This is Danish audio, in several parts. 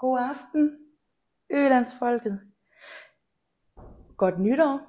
God aften, Ølandsfolket. Godt nytår.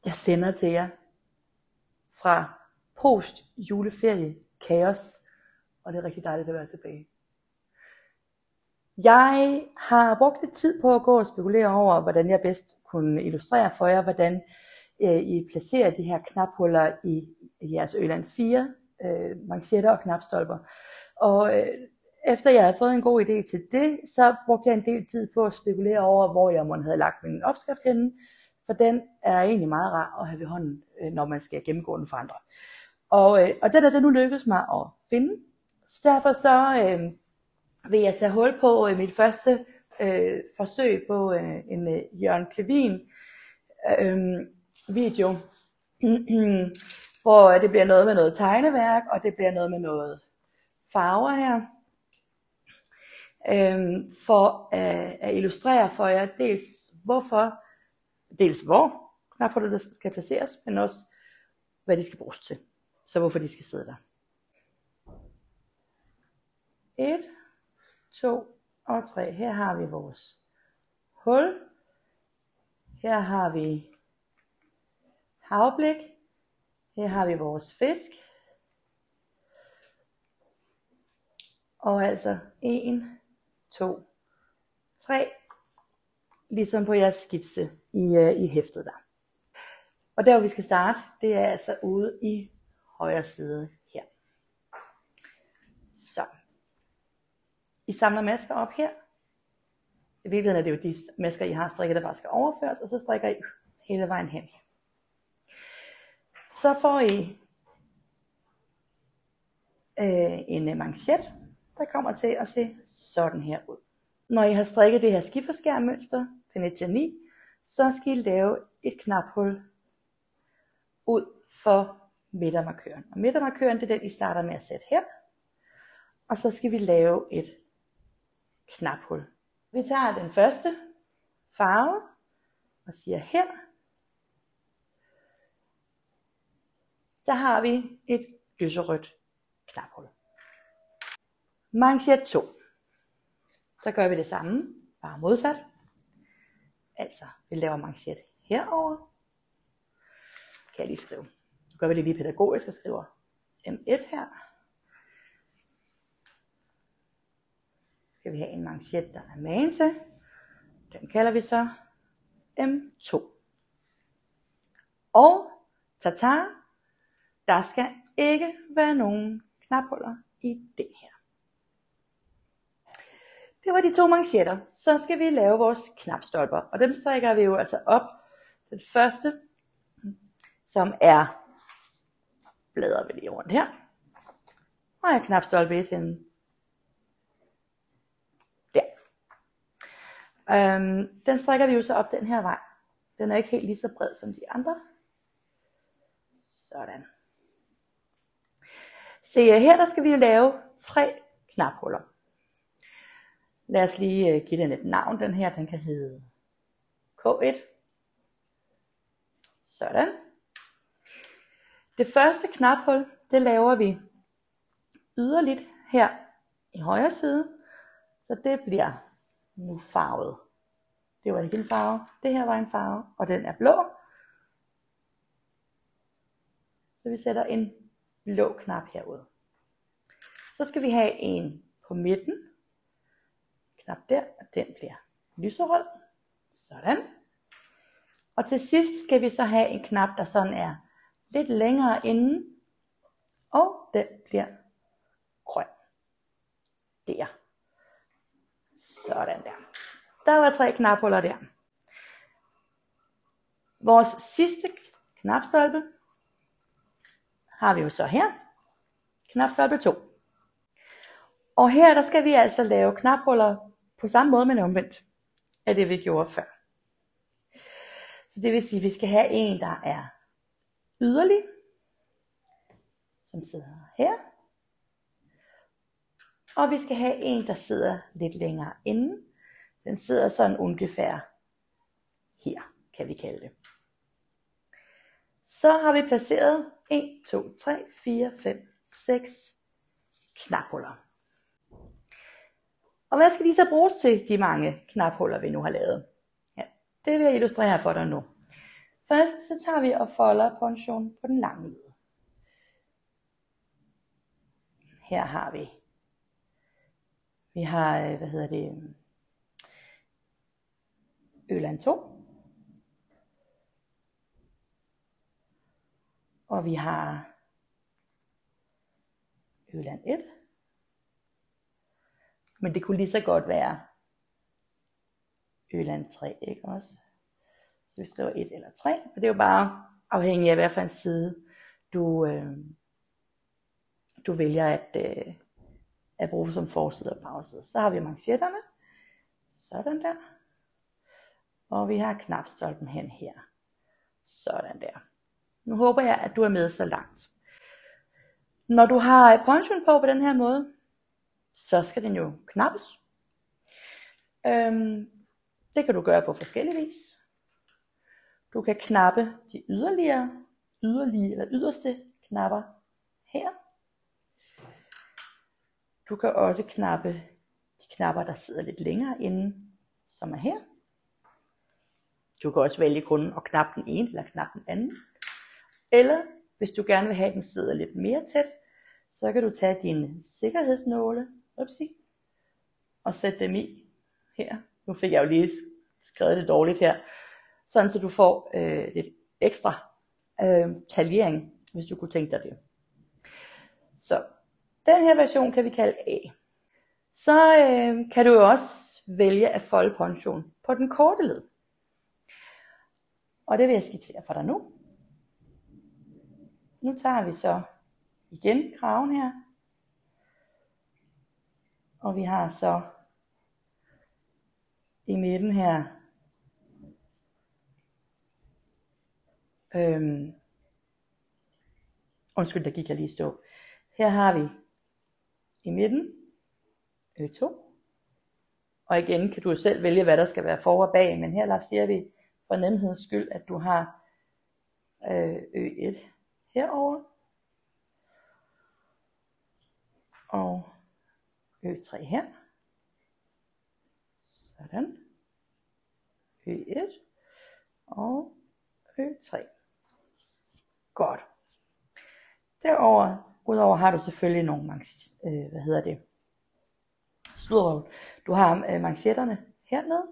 Jeg sender til jer fra post juleferie kaos, og det er rigtig dejligt at være tilbage. Jeg har brugt lidt tid på at gå og spekulere over, hvordan jeg bedst kunne illustrere for jer, hvordan I placerer de her knaphuller i jeres Øland 4 manchetter og knapstolper. Og efter jeg havde fået en god idé til det, så brugte jeg en del tid på at spekulere over, hvor jeg måtte have lagt min opskrift henne, for den er egentlig meget rar at have ved hånden, når man skal gennemgå den for andre. Og den er det nu lykkedes mig at finde, så derfor så vil jeg tage hul på mit første forsøg på en Jørgen Clevin video, hvor det bliver noget med noget tegneværk, og det bliver noget med noget farver her, for at illustrere for jer dels hvor knaphullerne skal placeres, men også hvad de skal bruges til, så hvorfor de skal sidde der. 1, 2 og 3. Her har vi vores hul. Her har vi havblik. Her har vi vores fisk. Og altså 1, 2, 3. Ligesom på jeres skitse i hæftet der. Og der hvor vi skal starte, det er altså ude i højre side her. Så. I samler masker op her. I virkeligheden er det jo de masker, I har strikket, der bare skal overføres, og så strikker I hele vejen hen. Så får I en manchet, der kommer til at se sådan her ud. Når I har strikket det her skiferskærmønster, pind 1-9, så skal I lave et knaphul ud for midtermarkøren. Og midtermarkøren, det er den, I starter med at sætte her. Og så skal vi lave et knaphul. Vi tager den første farve og siger her. Så har vi et lyserødt knaphul. Manchet 2. Så gør vi det samme, bare modsat. Altså, vi laver manchet herover. Kan jeg lige skrive. Nu gør vi det lige pædagogisk og skriver M1 her. Skal vi have en manchet, der er magen til. Den kalder vi så M2. Og tata, der skal ikke være nogen knaphuller i den her. Det var de 2 manchetter. Så skal vi lave vores knapstolper. Og dem strikker vi jo altså op. Den første, som er, bladrer vi lige rundt her. Og jeg knapstolpe 1 henne. Der. Den strikker vi jo så op den her vej. Den er ikke helt lige så bred som de andre. Sådan. Se her, der skal vi jo lave 3 knaphuller. Lad os lige give den et navn. Den her, den kan hedde K1. Sådan. Det første knaphul, det laver vi yderligt her i højre side. Så det bliver nu farvet. Det var ikke en farve. Det her var en farve, og den er blå. Så vi sætter en blå knap herude. Så skal vi have en på midten. Knap der, og den bliver lyserød. Sådan. Og til sidst skal vi så have en knap, der sådan er lidt længere inden. Og den bliver grøn. Der. Sådan der. Der var 3 knaphuller der. Vores sidste knapstolpe har vi jo så her. Knapstolpe 2. Og her der skal vi altså lave knaphuller på samme måde, men omvendt af det vi gjorde før. Så det vil sige, at vi skal have en, der er yderlig, som sidder her. Og vi skal have en, der sidder lidt længere inde. Den sidder sådan ungefær her, kan vi kalde det. Så har vi placeret 1, 2, 3, 4, 5, 6 knaphuller. Og hvad skal de så bruges til, de mange knaphuller, vi nu har lavet? Ja, det vil jeg illustrere for dig nu. Først så tager vi og folder ponchoen på den lange led. Her har vi har, Øland 2. Og vi har Øland 1. Men det kunne lige så godt være Øland 3, ikke også? Så vi skriver 1 eller 3, og det er jo bare afhængigt af, hvad for en side du vælger at bruge som forside og bagside. Så har vi manchetterne, sådan der, og vi har knapstolpen hen her, sådan der. Nu håber jeg, at du er med så langt. Når du har ponchoen på den her måde, så skal den jo knappes. Det kan du gøre på forskellige vis. Du kan knappe de yderste knapper her. Du kan også knappe de knapper, der sidder lidt længere inde, som er her. Du kan også vælge kun at knappe den ene eller knappe den anden. Eller hvis du gerne vil have, at den sidder lidt mere tæt, så kan du tage dine sikkerhedsnåle og sætte dem i her. Nu fik jeg jo lige skrevet det dårligt her, sådan så du får lidt ekstra taljering, hvis du kunne tænke dig det. Så den her version kan vi kalde A. Så kan du jo også vælge at folde ponchoen på den korte led. Og det vil jeg skitsere for dig nu. Nu tager vi så igen kraven her. Og vi har så i midten her undskyld, der gik jeg lige stå. Her har vi i midten Ø2. Og igen kan du selv vælge, hvad der skal være for og bag, men her siger vi for nemheds skyld, at du har Ø1 herover og Ø3 her. Sådan. Ø1 og Ø3. Godt. Udover har du selvfølgelig nogle du har manchetterne hernede,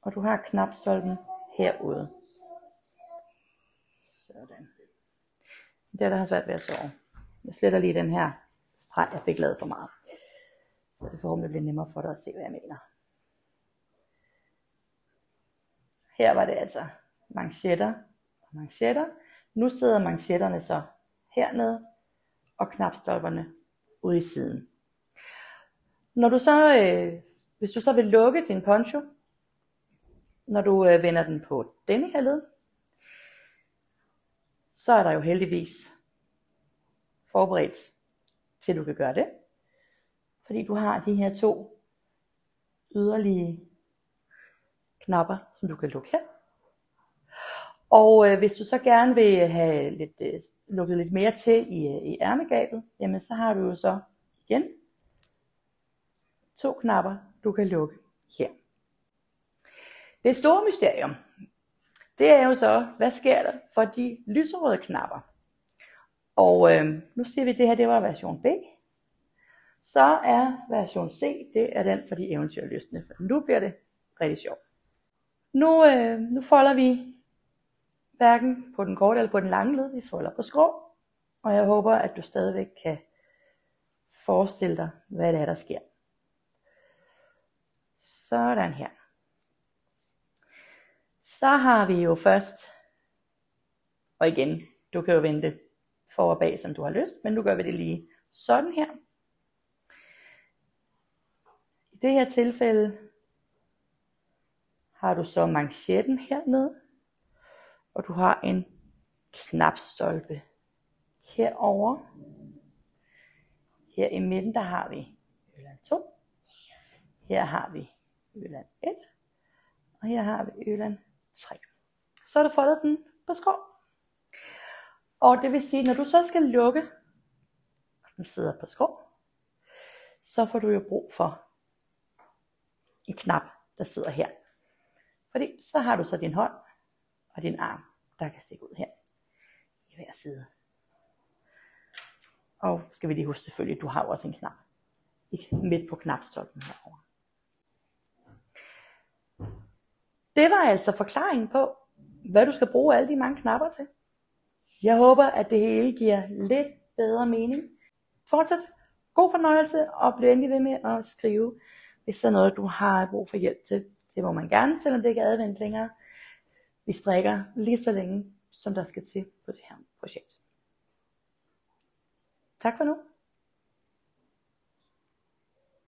og du har knapstolpen herude. Sådan. Det er der har svært ved at sove. Jeg sletter lige den her streg, jeg fik lavet for meget. Så det forhåbentlig bliver nemmere for dig at se, hvad jeg mener. Her var det altså manchetter og manchetter. Nu sidder manchetterne så hernede, og knapstolperne ude i siden. Når du så, hvis du så vil lukke din poncho, når du vender den på denne her led, så er der jo heldigvis forberedt til du kan gøre det. Fordi du har de her to yderlige knapper, som du kan lukke her. Og hvis du så gerne vil have lukket lidt mere til i ærmegabet, jamen så har du jo så igen to knapper, du kan lukke her. Det store mysterium, det er jo så, hvad sker der for de lyserøde knapper? Og nu siger vi, at det her det var version B. Så er version C, det er den for de eventyrlystne, for nu bliver det rigtig sjovt. Nu folder vi hverken på den korte eller på den lange led, vi folder på skrå. Og jeg håber, at du stadigvæk kan forestille dig, hvad det er, der sker. Sådan her. Så har vi jo først, og igen, du kan jo vente for og bag, som du har lyst, men nu gør vi det lige sådan her. I det her tilfælde har du så manchetten hernede, og du har en knapstolpe herover. Her i midten, der har vi Øland 2. Her har vi Øland 1. Og her har vi Øland 3. Så har du foldet den på skrå. Og det vil sige, når du så skal lukke, og den sidder på skrå, så får du jo brug for en knap, der sidder her. Fordi så har du så din hånd og din arm, der kan stikke ud her i hver side. Og skal vi lige huske selvfølgelig, du har jo også en knap midt på knapstolpen herovre. Det var altså forklaringen på, hvad du skal bruge alle de mange knapper til. Jeg håber, at det hele giver lidt bedre mening. Fortsæt god fornøjelse, og bliv endelig ved med at skrive, hvis der er noget, du har brug for hjælp til. Det må man gerne, selvom det ikke er advendt længere. Vi strikker lige så længe, som der skal til på det her projekt. Tak for nu.